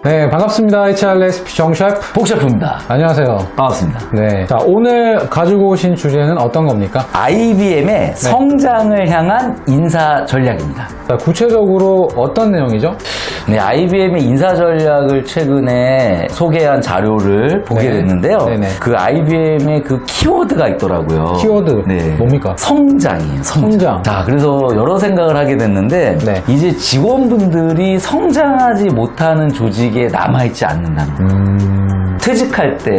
네, 반갑습니다. HRS 정 셰프 복셰프입니다. 안녕하세요. 반갑습니다. 네, 자 오늘 가지고 오신 주제는 어떤 겁니까? IBM의 성장을 향한 인사 전략입니다. 자, 구체적으로 어떤 내용이죠? 네, IBM의 인사 전략을 최근에 소개한 자료를 보게 됐는데요. 네네. 그 IBM의 그 키워드가 있더라고요. 키워드 네. 뭡니까? 성장이에요. 성장. 자, 그래서 여러 생각을 하게 됐는데 네. 이제 직원분들이 성장하지 못하는 조직에 남아있지 않는다는 거예요. 퇴직할 때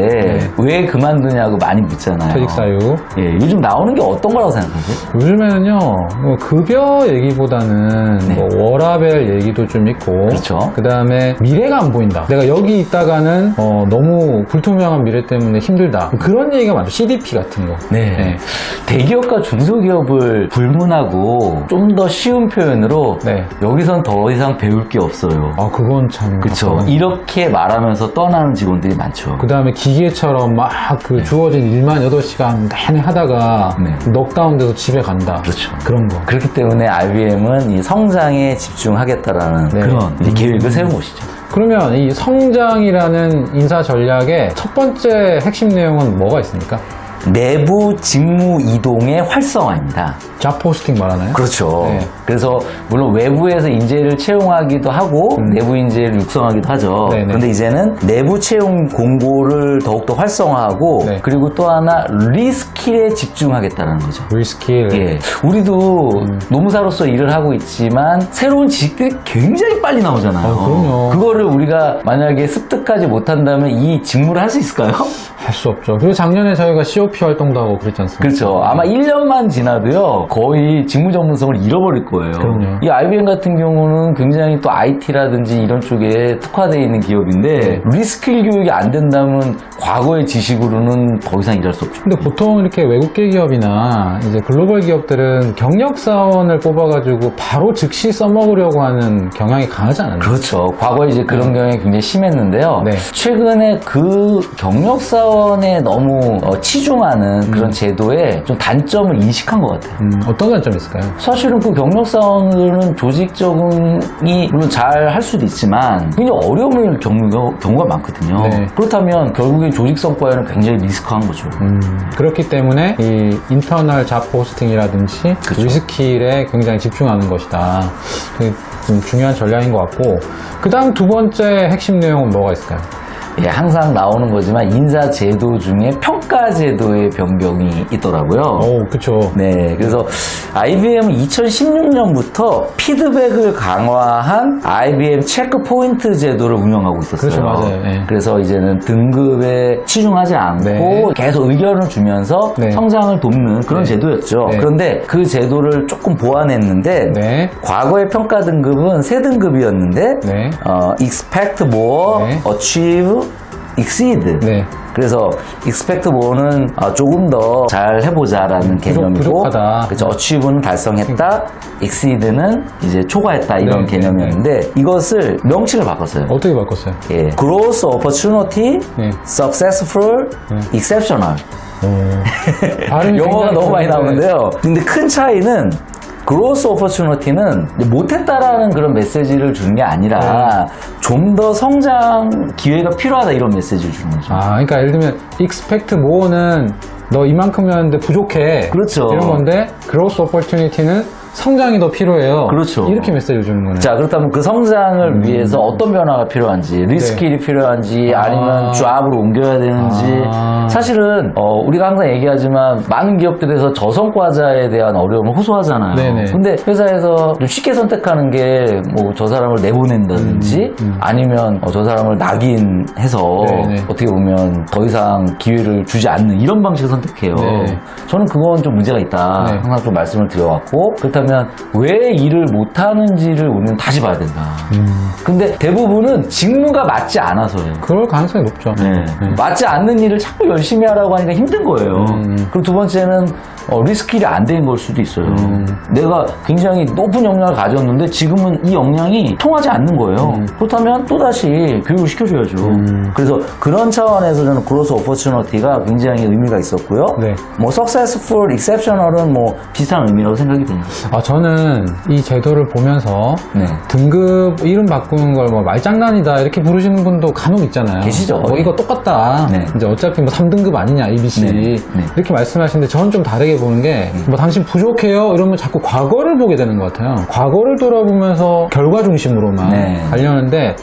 왜 그만두냐고 많이 묻잖아요. 퇴직 사유. 예, 요즘 나오는 게 어떤 거라고 생각하세요? 요즘에는요, 뭐 급여 얘기보다는 네. 뭐 워라벨 얘기도 좀 있고, 그렇죠. 그 다음에 미래가 안 보인다. 내가 여기 있다가는 너무 불투명한 미래 때문에 힘들다. 그런 얘기가 많죠. CDP 같은 거. 네. 대기업과 중소기업을 불문하고 좀 더 쉬운 표현으로 네. 여기선 더 이상 배울 게 없어요. 아, 그건 참. 그렇죠. 이렇게 말하면서 떠나는 직원들이 많죠. 그 다음에 기계처럼 막 그 주어진 일만 8시간 내내 하다가 네. 넉다운돼서 집에 간다. 그렇죠. 그런 거. 그렇기 때문에 IBM은 이 성장에 집중하겠다라는 네. 그런 이제 계획을 세운 것이죠. 그러면 이 성장이라는 인사 전략의 첫 번째 핵심 내용은 뭐가 있습니까? 내부 직무 이동의 활성화입니다. 잡 포스팅 말하나요? 그렇죠. 네. 그래서 물론 외부에서 인재를 채용하기도 하고 내부 인재를 육성하기도 하죠. 네네. 그런데 이제는 내부 채용 공고를 더욱더 활성화하고 네. 그리고 또 하나 리스킬에 집중하겠다는 거죠. 리스킬. 예, 우리도 노무사로서 일을 하고 있지만 새로운 지식들이 굉장히 빨리 나오잖아요. 그럼요. 그거를 우리가 만약에 습득하지 못한다면 이 직무를 할 수 있을까요? 할 수 없죠. 그리고 작년에 저희가 COP 활동도 하고 그랬지 않습니까? 그렇죠. 아마 1년만 지나도요, 거의 직무 전문성을 잃어버릴 거예요. 그럼요. 이 IBM 같은 경우는 굉장히 또 IT라든지 이런 쪽에 특화되어 있는 기업인데, 리스킬 교육이 안 된다면 과거의 지식으로는 더 이상 일할 수 없죠. 근데 보통 이렇게 외국계 기업이나 이제 글로벌 기업들은 경력 사원을 뽑아가지고 바로 즉시 써먹으려고 하는 경향이 강하지 않아요? 그렇죠. 과거에 이제 그런 경향이 굉장히 심했는데요. 네. 최근에 그 경력 사원에 너무 치중하는 그런 제도에 좀 단점을 인식한 것 같아요. 어떤 단점이 있을까요? 사실은 그 경력 사원들은 조직 적응이 물론 잘 할 수도 있지만 굉장히 어려움을 겪는 경우가 많거든요. 네. 그렇다면 결국에 조직 성과에는 굉장히 리스크한 거죠. 그렇기 때문에 이 인터널 잡 포스팅이라든지 그렇죠. 리스킬에 굉장히 집중하는 것이다. 그게 좀 중요한 전략인 것 같고, 그 다음 두 번째 핵심 내용은 뭐가 있을까요? 예, 항상 나오는 거지만 인사 제도 중에 평가 제도의 변경이 있더라고요. 오, 그쵸. 네, 그래서 IBM은 2016년부터 피드백을 강화한 IBM 체크 포인트 제도를 운영하고 있었어요. 그렇죠, 맞아요. 네. 그래서 이제는 등급에 치중하지 않고 네. 계속 의견을 주면서 네. 성장을 돕는 그런 네. 제도였죠. 네. 그런데 그 제도를 조금 보완했는데 네. 과거의 평가 등급은 3등급이었는데 네. expect more, 네. achieve, exceed. 네. 그래서 expect more는 조금 더 잘 해보자라는 개념이고, 부족하다. 그렇죠. achieve는 달성했다, exceed는 이제 초과했다 이런 네, 개념이었는데 이것을 명칭을 바꿨어요. 어떻게 바꿨어요? 예, growth opportunity, 네. successful, exceptional. 발음이 영어가 굉장히 너무 많이 좋은데. 나오는데요. 근데 큰 차이는 그로스 오퍼추너티는 못했다라는 그런 메시지를 주는 게 아니라 좀 더 성장 기회가 필요하다 이런 메시지를 주는 거죠. 아, 그러니까 예를 들면 expect more는 너 이만큼이었는데 부족해. 그렇죠. 이런 건데 growth opportunity는 성장이 더 필요해요. 그렇죠. 이렇게 메시지를 주는 거네. 자, 그렇다면 그 성장을 위해서 어떤 변화가 필요한지, 리스킬이 필요한지, 아니면 잡으로 옮겨야 되는지. 사실은 우리가 항상 얘기하지만 많은 기업들에서 저성과자에 대한 어려움을 호소하잖아요. 네네. 근데 회사에서 좀 쉽게 선택하는 게 뭐 저 사람을 내보낸다든지 아니면 저 사람을 낙인해서 네네. 어떻게 보면 더 이상 기회를 주지 않는 이런 방식을 선택해요. 네. 저는 그건 좀 문제가 있다. 네. 항상 좀 말씀을 드려왔고, 그렇다면 왜 일을 못하는지를 우리는 다시 봐야 된다. 근데 대부분은 직무가 맞지 않아서예요. 그럴 가능성이 높죠. 네. 맞지 않는 일을 자꾸 열심히 하라고 하니까 힘든 거예요. 그리고 두 번째는 리스킬이 안 된 걸 수도 있어요. 내가 굉장히 높은 역량을 가졌는데 지금은 이 역량이 통하지 않는 거예요. 그렇다면 또다시 교육을 시켜줘야죠. 그래서 그런 차원에서 저는 그로스 오퍼추너티가 굉장히 의미가 있었고요. 네. 뭐 successful, exceptional은 뭐 비슷한 의미라고 생각이 됩니다. 저는 이 제도를 보면서 네. 등급 이름 바꾸는 걸 뭐 말장난이다 이렇게 부르시는 분도 간혹 있잖아요. 계시죠. 이거 똑같다. 네. 이제 어차피 뭐 3등급 아니냐, ABC. 네. 네. 이렇게 말씀하시는데 저는 좀 다르게 보는 게 뭐 당신 부족해요? 이러면 자꾸 과거를 보게 되는 것 같아요. 과거를 돌아보면서 결과 중심으로만 네. 가려는데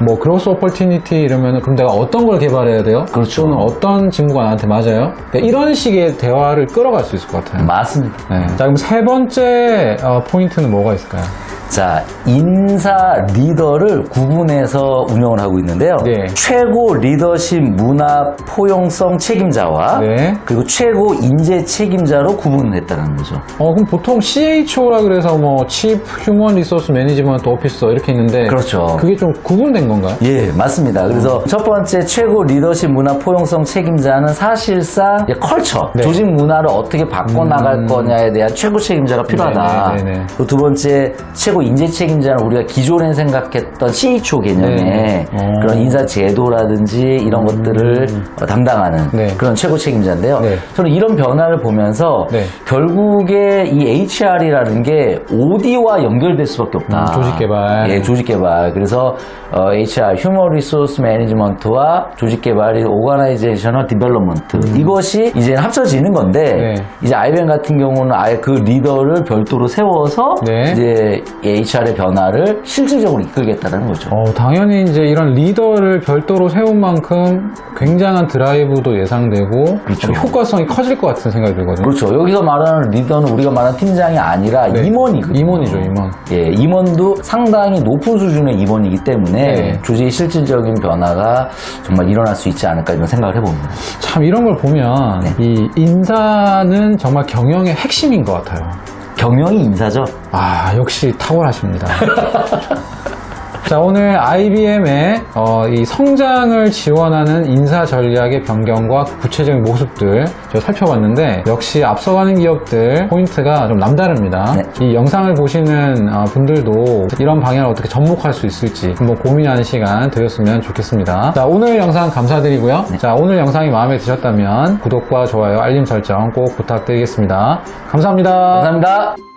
뭐 크로스 오퍼튜니티 이러면 그럼 내가 어떤 걸 개발해야 돼요? 그렇죠. 또는 어떤 친구가 나한테 맞아요? 그러니까 이런 식의 대화를 끌어갈 수 있을 것 같아요. 맞습니다. 네. 자, 그럼 세 번째 포인트는 뭐가 있을까요? 자, 인사 리더를 구분해서 운영을 하고 있는데요. 네. 최고 리더십 문화 포용성 책임자와 네. 그리고 최고 인재 책임자로 구분했다는 거죠. 그럼 보통 CHO라 그래서 뭐 Chief Human Resource Management Officer 이렇게 있는데 그렇죠. 그게 좀 구분된 건가요? 예, 맞습니다. 그래서 첫 번째 최고 리더십 문화 포용성 책임자는 사실상 이제 컬처, 네. 조직 문화를 어떻게 바꿔나갈 거냐에 대한 최고 책임자가 필요하다. 네네네네. 또 두 번째 최고 인재 책임자는 우리가 기존에 생각했던 CHO 개념의 네. 그런 인사 제도라든지 이런 것들을 담당하는 네. 그런 최고 책임자인데요. 네. 저는 이런 변화를 보면서 네. 결국에 이 HR이라는 게 OD와 연결될 수밖에 없다. 조직 개발. 예, 조직 개발. 그래서 HR, Human Resource Management와 조직 개발이 Organizational Development. 이것이 이제 합쳐지는 건데 네. 이제 IBM 같은 경우는 아예 그 리더를 별도로 세워서 네. 이제 HR의 변화를 실질적으로 이끌겠다는 거죠. 당연히 이제 이런 리더를 별도로 세운 만큼 굉장한 드라이브도 예상되고 그렇죠. 효과성이 커질 것 같은 생각이 들거든요. 그렇죠. 여기서 말하는 리더는 우리가 말하는 팀장이 아니라 네. 임원이거든요. 임원이죠, 임원. 예, 임원도 상당히 높은 수준의 임원이기 때문에 네. 조직의 실질적인 변화가 정말 일어날 수 있지 않을까 이런 생각을 해봅니다. 참 이런 걸 보면 네. 이 인사는 정말 경영의 핵심인 것 같아요. 경영이 인사죠. 역시 탁월하십니다. 자, 오늘 IBM의 이 성장을 지원하는 인사 전략의 변경과 구체적인 모습들 제가 살펴봤는데 역시 앞서가는 기업들 포인트가 좀 남다릅니다. 네. 이 영상을 보시는 분들도 이런 방향을 어떻게 접목할 수 있을지 한번 고민하는 시간 드렸으면 좋겠습니다. 자, 오늘 영상 감사드리고요. 네. 자, 오늘 영상이 마음에 드셨다면 구독과 좋아요, 알림 설정 꼭 부탁드리겠습니다. 감사합니다. 감사합니다.